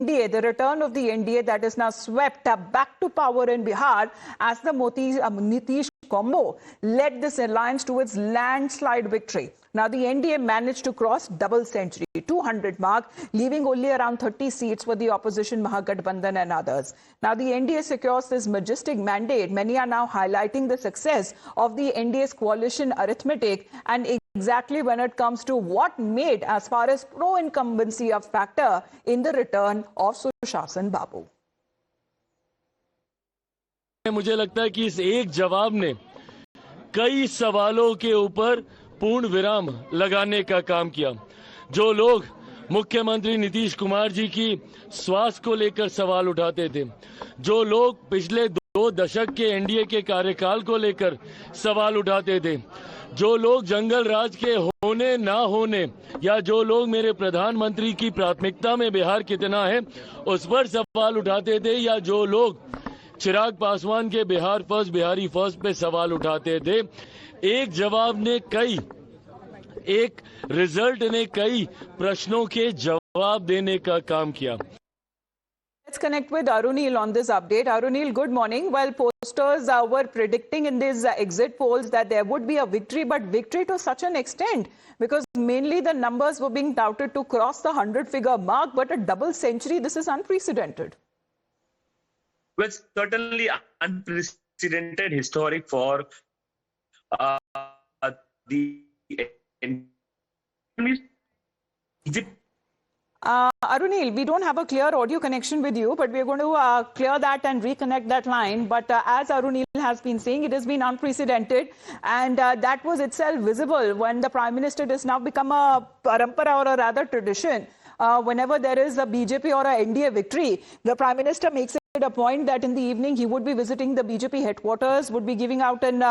NDA, the return of the NDA that is now swept back to power in Bihar as the Modi-Nitish combo led this alliance to its landslide victory. Now, the NDA managed to cross double century, 200 mark, leaving only around 30 seats for the opposition Mahagathbandhan and others. Now, the NDA secures this majestic mandate. Many are now highlighting the success of the NDA's coalition arithmetic and exactly when it comes to what made as far as pro-incumbency a factor in the return of Sushasan Babu. मुझे लगता है कि इस एक जवाब ने कई सवालों के ऊपर पूर्ण विराम लगाने का काम किया। जो लोग मुख्यमंत्री नीतीश कुमार जी की स्वास्थ्य को लेकर सवाल उठाते थे, जो लोग पिछले 2 दशक के एनडीए के कार्यकाल को लेकर सवाल उठाते थे, जो लोग जंगल राज के होने ना होने या जो लोग मेरे प्रधानमंत्री की प्राथमिकता में बिहार कितना है उस पर सवाल उठाते थे, या जो लोग चिराग पासवान के बिहार फर्स्ट बिहारी फर्स्ट पे सवाल उठाते थे, एक जवाब ने एक रिजल्ट ने कई प्रश्नों के जवाब देने का काम किया। Let's connect with Arunil on this update. Arunil, good morning. Well, posters were predicting in these exit polls that there would be a victory, but victory to such an extent because mainly the numbers were being touted to cross the 100-figure mark, but a double century, this is unprecedented. Well, certainly unprecedented, historic for the Arunil, we don't have a clear audio connection with you, but we're going to clear that and reconnect that line. But as Arunil has been saying, it has been unprecedented, and that was itself visible when the Prime Minister has now become a parampara, or a rather tradition. Whenever there is a BJP or a NDA victory, the Prime Minister makes it a point that in the evening he would be visiting the BJP headquarters, would be giving out an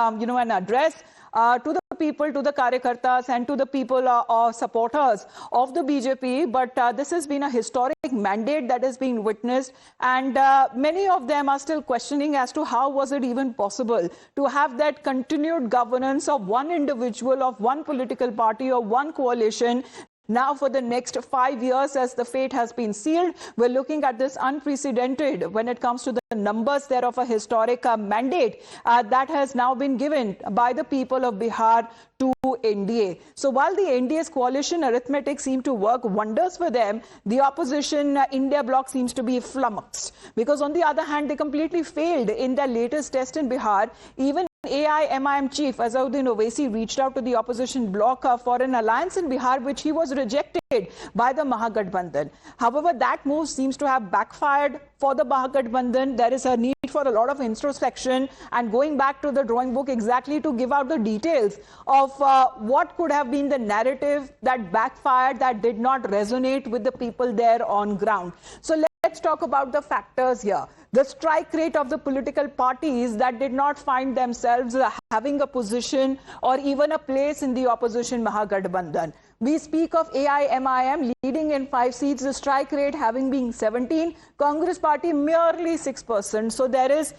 address to the people, to the Karyakartas and to the people or supporters of the BJP. But this has been a historic mandate that has been witnessed, and many of them are still questioning as to how was it even possible to have that continued governance of one individual, of one political party or one coalition. Now, for the next 5 years, as the fate has been sealed, we're looking at this unprecedented when it comes to the numbers there of a historic mandate that has now been given by the people of Bihar to NDA. So while the NDA's coalition arithmetic seemed to work wonders for them, the opposition India bloc seems to be flummoxed, because on the other hand, they completely failed in their latest test in Bihar. Even AIMIM chief Azaduddin Owaisi reached out to the opposition bloc for an alliance in Bihar, which he was rejected by the Mahagathbandhan. However, that move seems to have backfired for the Mahagathbandhan. There is a need for a lot of introspection and going back to the drawing book exactly to give out the details of what could have been the narrative that backfired, that did not resonate with the people there on ground. So let's talk about the factors here. The strike rate of the political parties that did not find themselves having a position or even a place in the opposition Mahagathbandhan. We speak of AIMIM leading in 5 seats, the strike rate having been 17, Congress party merely 6%. So there is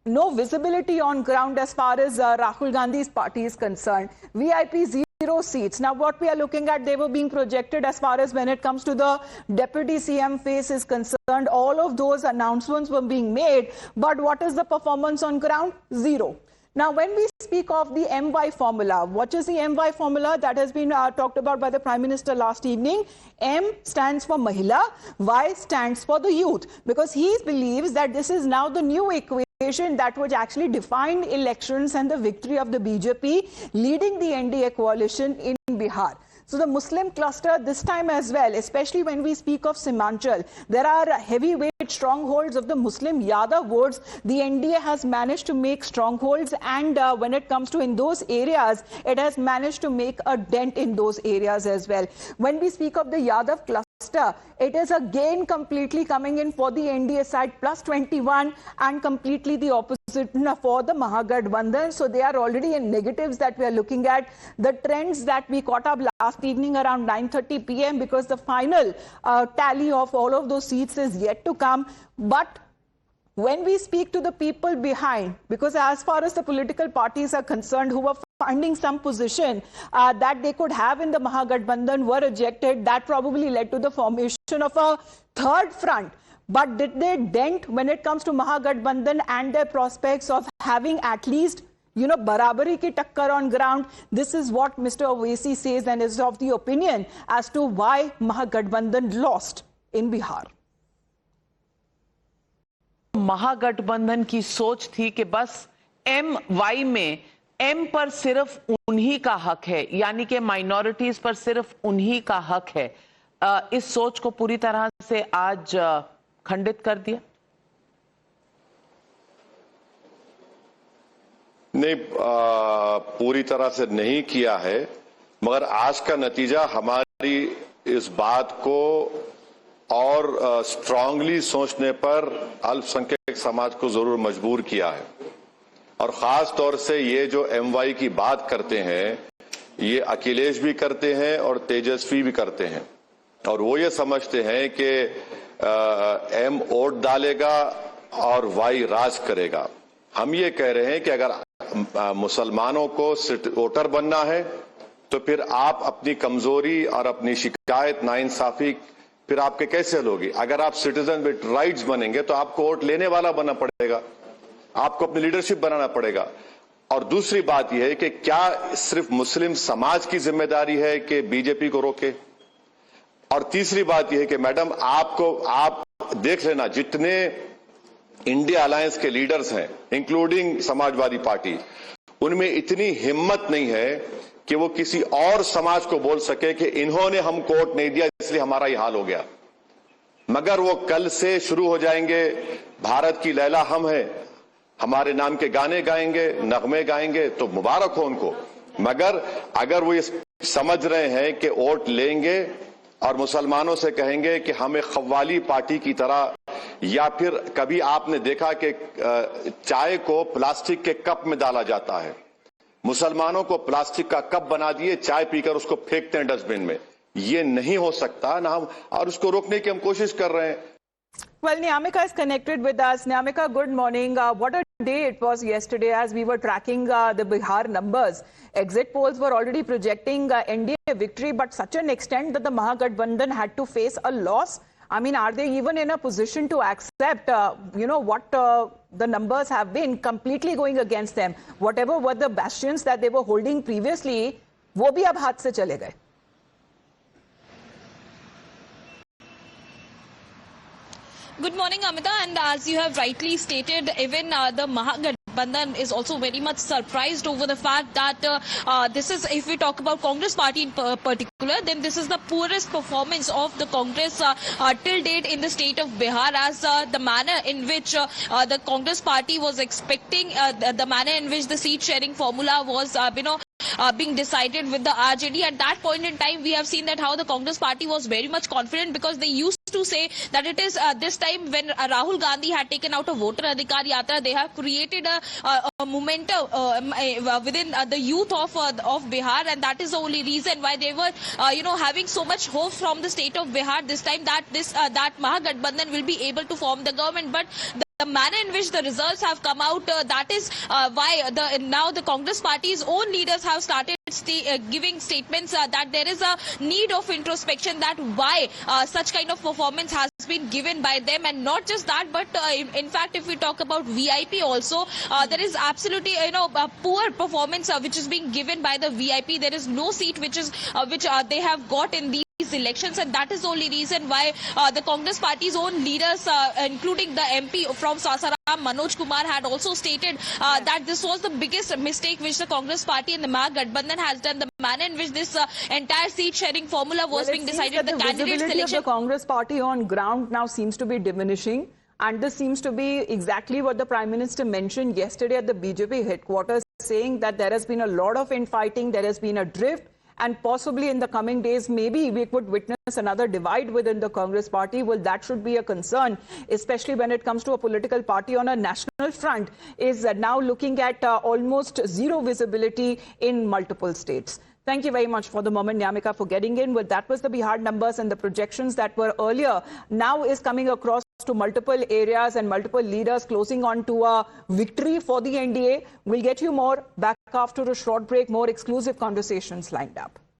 no visibility on ground as far as Rahul Gandhi's party is concerned. VIP 0 seats. Now, what we are looking at, they were being projected as far as when it comes to the Deputy CM face is concerned. All of those announcements were being made. But what is the performance on ground? 0. Now, when we speak of the MY formula, what is the MY formula that has been talked about by the Prime Minister last evening? M stands for Mahila, Y stands for the youth, because he believes that this is now the new equation that would actually define elections and the victory of the BJP leading the NDA coalition in Bihar. So the Muslim cluster this time as well, especially when we speak of Simhanchal, there are heavyweight strongholds of the Muslim Yadav votes. The NDA has managed to make strongholds, and when it comes to in those areas, it has managed to make a dent in those areas as well. When we speak of the Yadav cluster, it is again completely coming in for the NDA side, plus 21, and completely the opposite for the Mahagathbandhan. So they are already in negatives that we are looking at. The trends that we caught up last evening around 9:30 p.m. because the final tally of all of those seats is yet to come. But when we speak to the people behind, because as far as the political parties are concerned who were finding some position that they could have in the Mahagathbandhan were rejected. That probably led to the formation of a third front. But did they dent when it comes to Mahagathbandhan and their prospects of having at least, barabari ki takkar on ground? This is what Mr. Owaisi says and is of the opinion as to why Mahagathbandhan lost in Bihar. महागठबंधन की सोच थी कि बस MY में M पर सिर्फ उन्हीं का हक है, यानी कि माइनॉरिटीज पर सिर्फ उन्हीं का हक है। इस सोच को पूरी तरह से आज खंडित कर दिया। नहीं, पूरी तरह से नहीं किया है, मगर आज का नतीजा हमारी इस बात को और स्ट्रांगली सोचने पर अल्पसंख्यक समाज को जरूर मजबूर किया है। और खास तौर से ये जो MY की बात करते हैं, ये अखिलेश भी करते हैं और तेजस्वी भी करते हैं, और वो ये समझते हैं कि M वोट डालेगा और Y राज करेगा। हम ये कह रहे हैं कि अगर मुसलमानों को वोटर बनना है तो फिर आप अपनी कमजोरी और अपनी शिकायत, नाइंसाफी फिर आपके कैसे लोगे? अगर आप सिटीजन विद राइट्स बनेंगे तो आपको वोट लेने वाला बनना पड़ेगा, आपको अपनी लीडरशिप बनाना पड़ेगा। और दूसरी बात यह है कि क्या सिर्फ मुस्लिम समाज की जिम्मेदारी है कि बीजेपी को रोके? और तीसरी बात यह है कि मैडम आप देख लेना, जितने इंडिया अलायंस के लीडर्स हैं इंक्लूडिंग समाजवादी पार्टी, उनमें इतनी हिम्मत नहीं है कि वो किसी और समाज को बोल सके कि इन्होंने हमको वोट नहीं दिया इसलिए हमारा ये हाल हो गया। मगर वो कल से शुरू हो जाएंगे, भारत की लैला हम हैं, हमारे नाम के गाने गाएंगे, नगमे गाएंगे, तो मुबारक हो उनको। मगर अगर वो ये समझ रहे हैं कि वोट लेंगे और मुसलमानों से कहेंगे कि हमें खव्वाली पार्टी की तरह, या फिर कभी आपने देखा कि चाय को प्लास्टिक के कप में डाला जाता है, मुसलमानों को प्लास्टिक का कप बना दिए, चाय पीकर उसको फेंकते हैं डस्टबिन में। ये नहीं हो सकता ना, हम और उसको रोकने की हम कोशिश कर रहे हैं। Well, Niamika is connected with us. Niamika, good morning. What a day it was yesterday as we were tracking the Bihar numbers. Exit polls were already projecting NDA victory, but such an extent that the Mahagathbandhan had to face a loss. I mean, are they even in a position to accept, what the numbers have been completely going against them? Whatever were the bastions that they were holding previously, वो भी अब हाथ से चले गए। Good morning, Amita. And as you have rightly stated, even the Mahagathbandhan is also very much surprised over the fact that this is, if we talk about Congress party in particular, then this is the poorest performance of the Congress till date in the state of Bihar, as the manner in which the Congress party was expecting, the manner in which the seat sharing formula was, being decided with the RJD. At that point in time, we have seen that how the Congress party was very much confident, because they used to say that it is this time when Rahul Gandhi had taken out a voter adhikar yatra, they have created a momentum within the youth of Bihar, and that is the only reason why they were having so much hope from the state of Bihar this time that that Mahagathbandhan will be able to form the government. But the manner in which the results have come out, that is why now the Congress party's own leaders have started giving statements that there is a need of introspection, that why such kind of performance has been given by them. And not just that, but in fact, if we talk about VIP also, there is absolutely a poor performance which is being given by the VIP. There is no seat which they have got in these elections, and that is the only reason why the Congress party's own leaders, including the MP from Sasaram, Manoj Kumar, had also stated that this was the biggest mistake which the Congress party and the Mahagathbandhan has done. The manner in which this entire seat sharing formula was being decided, the candidate selection of the Congress party on ground now seems to be diminishing, and this seems to be exactly what the Prime Minister mentioned yesterday at the BJP headquarters, saying that there has been a lot of infighting, there has been a drift, and possibly in the coming days, maybe we could witness another divide within the Congress party. Well, that should be a concern, especially when it comes to a political party on a national front, is now looking at almost zero visibility in multiple states. Thank you very much for the moment, Niamika, for getting in. Well, that was the Bihar numbers and the projections that were earlier now is coming across to multiple areas and multiple leaders closing on to a victory for the NDA. We'll get you more back after a short break, more exclusive conversations lined up.